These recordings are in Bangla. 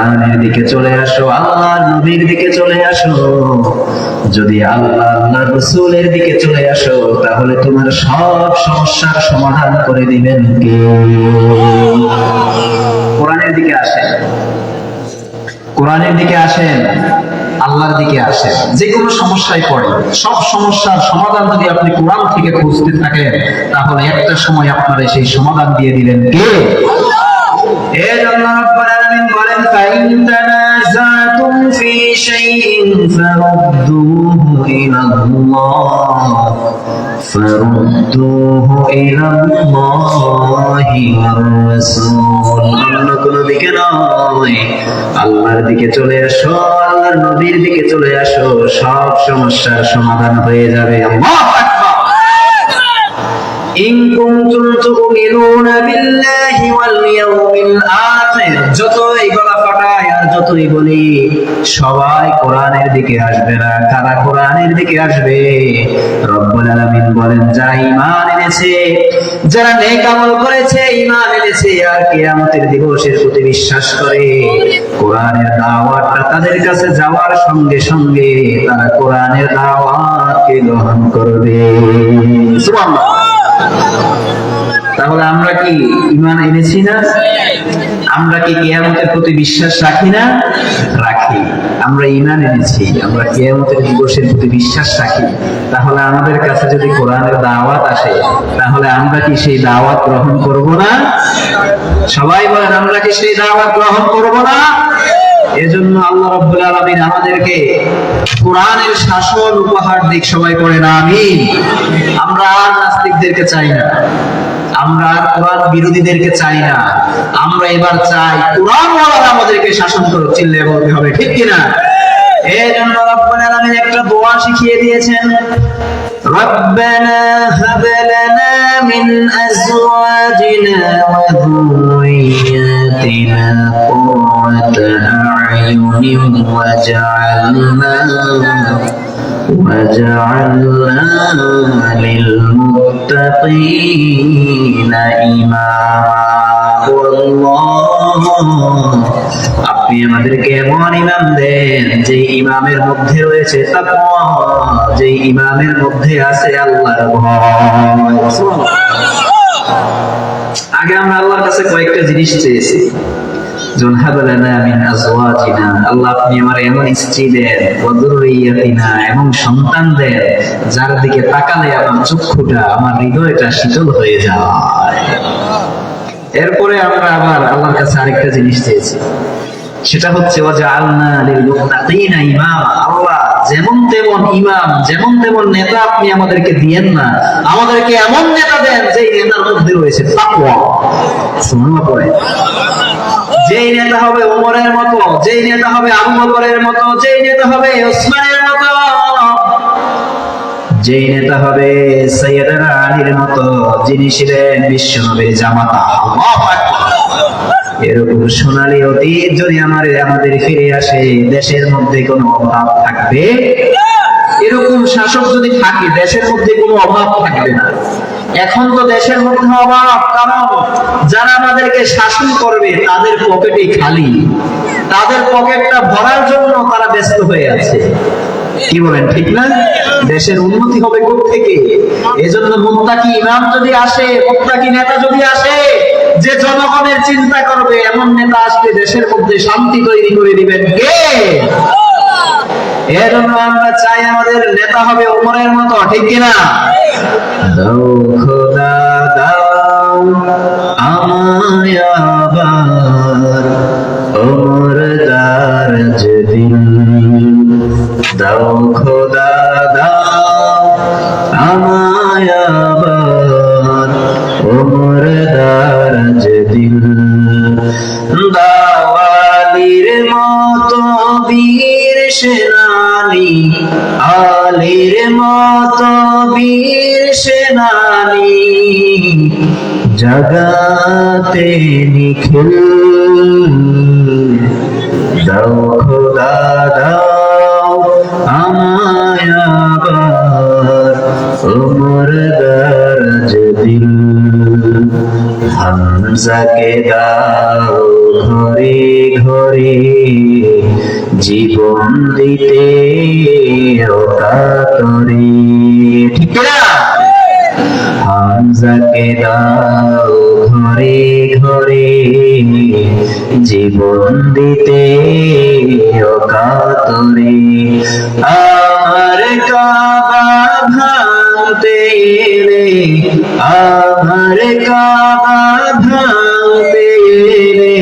কোরআনের দিকে চলে আসো, আল্লাহর নবীর দিকে চলে আসো। যদি আল্লাহ আল্লাহর রাসূলের দিকে চলে আসো, তাহলে তোমার সব সমস্যার সমাধান করে দিবেন কে? কোরআনের দিকে আসেন, কোরআনের দিকে আসেন, আল্লাহর দিকে আসেন। যে কোনো সমস্যায় পড়ে, সব সমস্যার সমাধান যদি আপনি কোরআন থেকে খুঁজতে থাকেন, তাহলে একটা সময় আপনারা সেই সমাধান দিয়ে দিলেন কে? এর জন্য রব্বুল আলামিন বলেন, ফাইন তানাযাতুম ফি শাইইন ফারুদ্দুহু ইলাল্লাহি ওয়ার রাসূল। অন্য কোনো দিকে নয়, আল্লাহর দিকে চলে আসো, আল্লাহর নবীর দিকে চলে আসো, সব সমস্যার সমাধান হয়ে যাবে। আল্লাহু আকবার। ইন কুনতুম তুমিনুনা বিল্লাহি ওয়াল ইয়াউমিল আখির। যতই গলা ফাটায় আর যতই বলি, সবাই কোরআনের দিকে আসবে না। কারা কোরআনের দিকে আসবে? রব্বুল আলামিন বলেন, যারা ঈমান এনেছে, যারা নেক আমল করেছে, ঈমান এনেছে আর কিয়ামতের দিবসের প্রতি বিশ্বাস করে, কোরআনের দাওয়াতটা তাদের কাছে যাওয়ার সঙ্গে সঙ্গে তারা কোরআনের দাওয়াতকে গ্রহণ করবে। সুবহানাল্লাহ। তাহলে আমরা কি ঈমান এনেছি না? আমরা কি কিয়ামতের প্রতি বিশ্বাস রাখি না? রাখি। আমরা ঈমান এনেছি, আমরা কিয়ামতের দিবসের প্রতি বিশ্বাস রাখি। তাহলে আমাদের কাছে যদি কোরআনের দাওয়াত আসে, তাহলে আমরা কি সেই দাওয়াত গ্রহণ করব না? সবাই বলেন, আমরা কি সেই দাওয়াত গ্রহণ করব না? এজন্য আল্লাহ রাব্বুল আলামিন আমাদেরকে কোরআনের শাসন উপহার দিক। সবাই পড়েন আমিন। আমরা আর নাস্তিকদেরকে চাই না, আমরা আর কোরআন বিরোধীদেরকে চাই না। আমরা এবার চাই কোরআনওয়ালারা আমাদেরকে শাসন করুক। চিল্লায়ে বলতে হবে, ঠিক কি না? এজন্য রব্বুল আলামিন একটা দোয়া শিখিয়ে দিয়েছেন, রব্বানা হাব লানা মিন আজওয়াজিনা ওয়া যুররিয়াতিনা কুররাতা আ'য়ুনিন ওয়াজআলনা লিলমুত্তাকিনা ইমামা। আপনি আমাদেরকে এমন ইমাম দেন যে ইমামের মধ্যে রয়েছে তাকওয়া, যে ইমামের মধ্যে আছে আল্লাহর ভয়। আগে আমরা আল্লাহর কাছে কয়েকটা জিনিস চেয়েছি, আল্লাহ আপনি আমার এমন স্ত্রী দেন, এমন সন্তান দেন যার দিকে তাকালে আমার চক্ষুটা, আমার হৃদয়টা শীতল হয়ে যায়। এরপরে আমরা আবার আল্লাহর কাছে আরেকটা জিনিস চেয়েছি, সেটা হচ্ছে ওয়াজআলনা লিল মুত্তাকিনা ইমামা। আল্লাহ যেমন তেমন ইমাম, যেমন তেমন নেতা আপনি আমাদেরকে দিয়েন না, আমাদেরকে এমন নেতা দেন যেই নেতার মধ্যে রয়েছে তাকওয়া। সুবহানাল্লাহ পড়ে। যেই নেতা হবে ওমরের মতো, যেই নেতা হবে আবু বকরের মতো, যেই নেতা হবে ওসমানের মতো, যেই নেতা হবে সাইয়েদনা আলীর মতো, যিনি ছিলেন বিশ্বনবীর জামাতা। আল্লাহু আকবার। এরকম সোনালী অতীত যদি আমাদের ফিরে আসে, দেশের মধ্যে কোনো অভাব থাকবে? এরকম শাসক যদি থাকে, দেশের মধ্যে কোনো অভাব থাকবে না। এখন তো দেশের মধ্যে অভাব, কারণ যারা আমাদেরকে শাসন করবে তাদের পকেটই খালি, তাদের পকেটটা ভরার জন্য তারা ব্যস্ত হয়ে আছে। কি বলেন, ঠিক না? দেশের উন্নতি হবে কোত্থেকে? এজন্য মুত্তাকি ইমাম যদি আসে, মুত্তাকি নেতা যদি আসে, যে জনগণের চিন্তা করবে, এমন নেতা আসলে দেশের মধ্যে শান্তি তৈরি করে দিবেন কে? এজন্য আমরা চাই আমাদের নেতা হবে ওমরের মতো, ঠিক কিনা? দাও খোদা দাও আমায় আবার ওমর দারাজ দিল, দাও খোদা দাও আমায় আবার ওমর দারাজ দিল, দাওয়ালির মতো বীর সেনানি, আলীর মতো বীর সেনানি, জগতে নিখিল, দাও খোদা দাও আমায় আবার ওমর দারাজ দিল, হামজাকে দাও ঘরে ঘরে জীবন দিতে অকাতরে। ঠিক না? হামজাকে দাও ঘরে ঘরে জীবন দিতে অকাতরে। আমার কাবা ভাঙতে এলে, আমার কাবা ভাঙতে এলে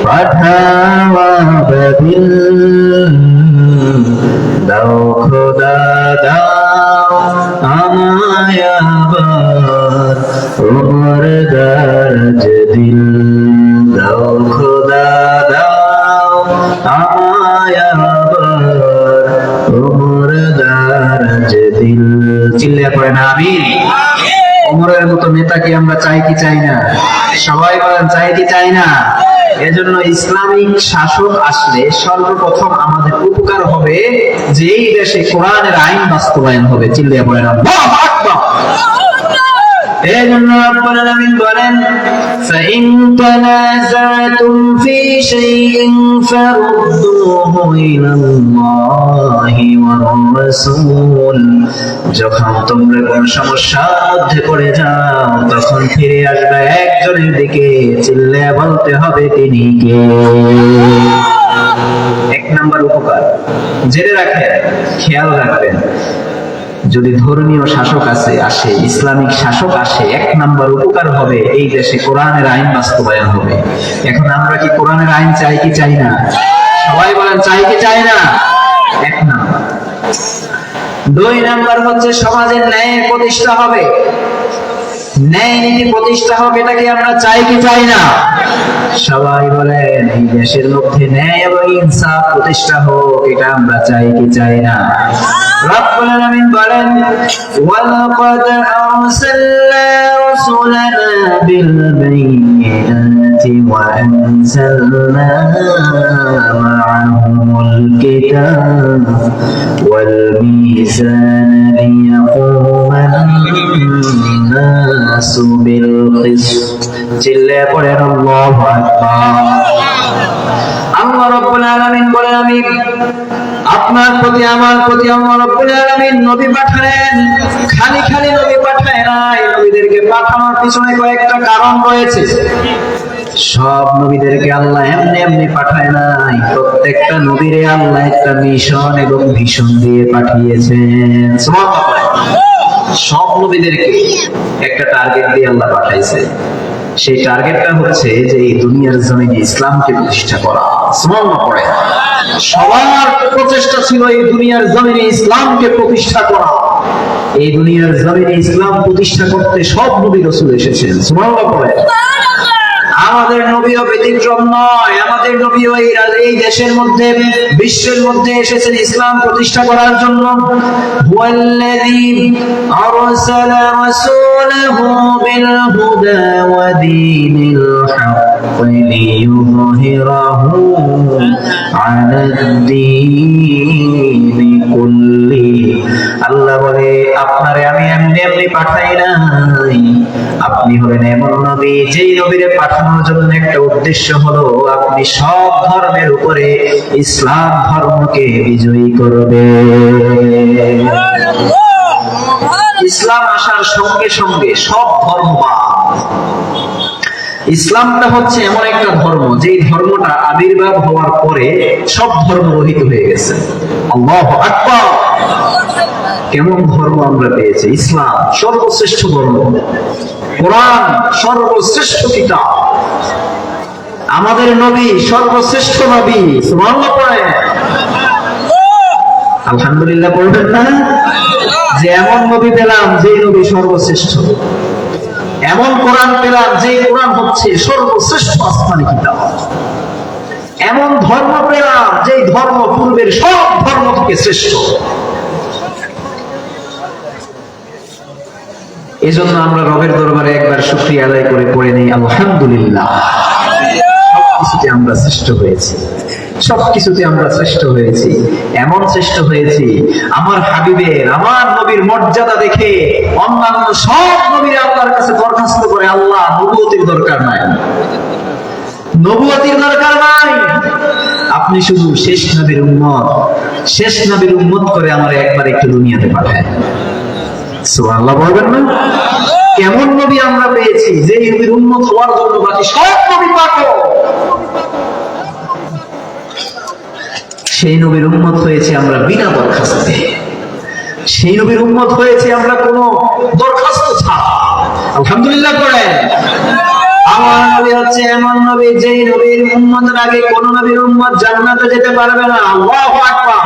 পাঠাওয়া বাবিল। দাও খোদা দাও আমায় আবার ওমর দারাজ দিল। দাও খোদা দাও আমায় আবার ওমর দারাজ দিল। চিল্লায়া পড়েন আমিন। ওমরের মতো নেতাকে আমরা চাই কি চাই না? সবাই বলেন চাই কি চাই না? এজন্য ইসলামিক শাসক আসলে সর্বপ্রথম আমাদের উপকার হবে যে এই দেশে কোরআনের আইন বাস্তবায়ন হবে। চিল্লিয়া পড়েন আল্লাহু আকবার। এজন্য রব্বুল আলামিন বলেন فإن تنازعتم في شيء فردوه إلى الله والرسول। যখন তোমরা কোন সমস্যার মধ্যে পড়ে যাও তখন ফিরে আসবে একজনের দিকে, চিল্লায়া বলতে হবে তিনি কে। এক নাম্বার উপকার জেনে রাখেন, খেয়াল রাখবেন, যদি ধর্মীয় শাসক আসে ইসলামিক শাসক আসে, এক নাম্বার উপকার হবে এই দেশে কোরআনের আইন বাস্তবায়ন হবে। এখন আমরা কি কোরআনের আইন চাই কি চাই না? সবাই বলেন চাই কি চাই না? এক নাম্বার। দুই নাম্বার হচ্ছে সমাজের ন্যায়ের প্রতিষ্ঠা হবে, ন্যায় নীতি প্রতিষ্ঠা হবে। এটা কি আমরা চাই কি চাই না? সবাই বলেন এই দেশের মধ্যে ন্যায় এবং ইনসাফ প্রতিষ্ঠা হোক, এটা আমরা চাই কি চাই না? রব্বুল আলামিন বলেন ওয়ালাকাদ আরসালনা রাসূলানা বিল বাইয়িনাতি ওয়া আনজালনা মা'আহুমুল কিতাব ওয়াল মিজানা লিয়াকুমান নাসু বিল কিসত। চিল্লায়া পড়েন আল্লাহু আকবার। আল্লাহ রাব্বুল আলামিন বলেন আমি আপনার প্রতি আমার প্রতি আল্লাহ রাব্বুল আলামিন নবী পাঠালেন। খালি খালি নবী পাঠায় নাই, নবীদেরকে পাঠানোর পিছনে কয়েকটা কারণ রয়েছে। সব নবীদেরকে আল্লাহ এমনি এমনি পাঠায় নাই, প্রত্যেকটা নবীরে আল্লাহ একটা মিশন এবং ভিশন দিয়ে পাঠিয়েছেন। সুবহানাল্লাহ। সব নবীদেরকে একটা টার্গেট দিয়ে আল্লাহ পাঠাইছে। সেই টার্গেটটা হচ্ছে যে এই দুনিয়ার জমিনে ইসলামকে প্রতিষ্ঠা করা। সুবহানাল্লাহ পড়ে। সবার প্রচেষ্টা ছিল এই দুনিয়ার জমিনে ইসলামকে প্রতিষ্ঠা করা। এই দুনিয়ার জমিনে ইসলাম প্রতিষ্ঠা করতে সব নবী রাসূল এসেছেন। সুবহানাল্লাহ পড়ে। আমাদের নবীও ব্যতিক্রম নয়। আমাদের নবীও এই দেশের মধ্যে বিশ্বের মধ্যে এসেছেন ইসলাম প্রতিষ্ঠা করার জন্য। হুয়াল্লাযী আরসালা রাসূলাহু বিল হুদা ওয়া দীনিল হক লিইয়ুযহিরাহু আলাদ-দীনি কুল্লি। আল্লাহ বলে আপনারে আমি এমনি এমনি পাঠাই নাই, আপনি হলেন এমন নবী যেই নবীরে পাঠানোর জন্য একটা উদ্দেশ্য হলো আপনি সব ধর্মের উপরে ইসলাম ধর্মকে বিজয়ী করবে। ইসলাম আসার সঙ্গে সঙ্গে সব ধর্ম বাদ। ইসলামটা হচ্ছে এমন একটা ধর্ম যেই ধর্মটা আবির্ভাব হওয়ার পরে সব ধর্ম রহিত হয়ে গেছে। আল্লাহু আকবার। কেমন ধর্ম আমরা পেয়েছি? ইসলাম সর্বশ্রেষ্ঠ ধর্ম, কোরআন সর্বশ্রেষ্ঠ কিতাব, আমাদের নবী সর্বশ্রেষ্ঠ নবী। সুবহানাল্লাহ পড়ে আলহামদুলিল্লাহ পড়বেন না? যে এমন নবী পেলাম যে নবী সর্বশ্রেষ্ঠ, এমন কোরআন পেলাম যে কোরআন হচ্ছে সর্বশ্রেষ্ঠ আসমানি কিতাব, এমন ধর্ম পেলাম যে ধর্ম পূর্বের সব ধর্ম থেকে শ্রেষ্ঠ। এজন্য আমরা রবের দরবারে একবার শুকরিয়া আদায় করে পড়ে নেই আলহামদুলিল্লাহ। সবকিছুতে আমরা শ্রেষ্ঠ হয়েছি, সবকিছুতে আমরা শ্রেষ্ঠ হয়েছি। এমন শ্রেষ্ঠ হয়েছি আমার হাবিবের, আমার নবীর মর্যাদা দেখে অন্যান্য সব নবীরা আল্লাহর কাছে দরখাস্ত করে আল্লাহ নবুয়তের দরকার নাই, নবুয়তির দরকার নাই, আপনি শুধু শেষ নবীর উম্মত, শেষ নবীর উম্মত করে আমার একবার একটু দুনিয়াতে পাঠায়। সুবহানাল্লাহ বলবেন না? কেমন নবী আমরা পেয়েছি যে নবীর উম্মত হওয়ার জন্য বাকি সব নবী পাগল। সেই নবীর উম্মত হয়েছে আমরা বিনা দরখাস্তে, সেই নবীর উম্মত হয়েছে আমরা কোনো দরখাস্ত ছাড়া। আলহামদুলিল্লাহ করেন। আমার নবী হচ্ছে এমন নবী যেই নবীর উম্মতের আগে কোন নবীর উম্মত জান্নাতে যেতে পারবে না। আল্লাহু আকবার।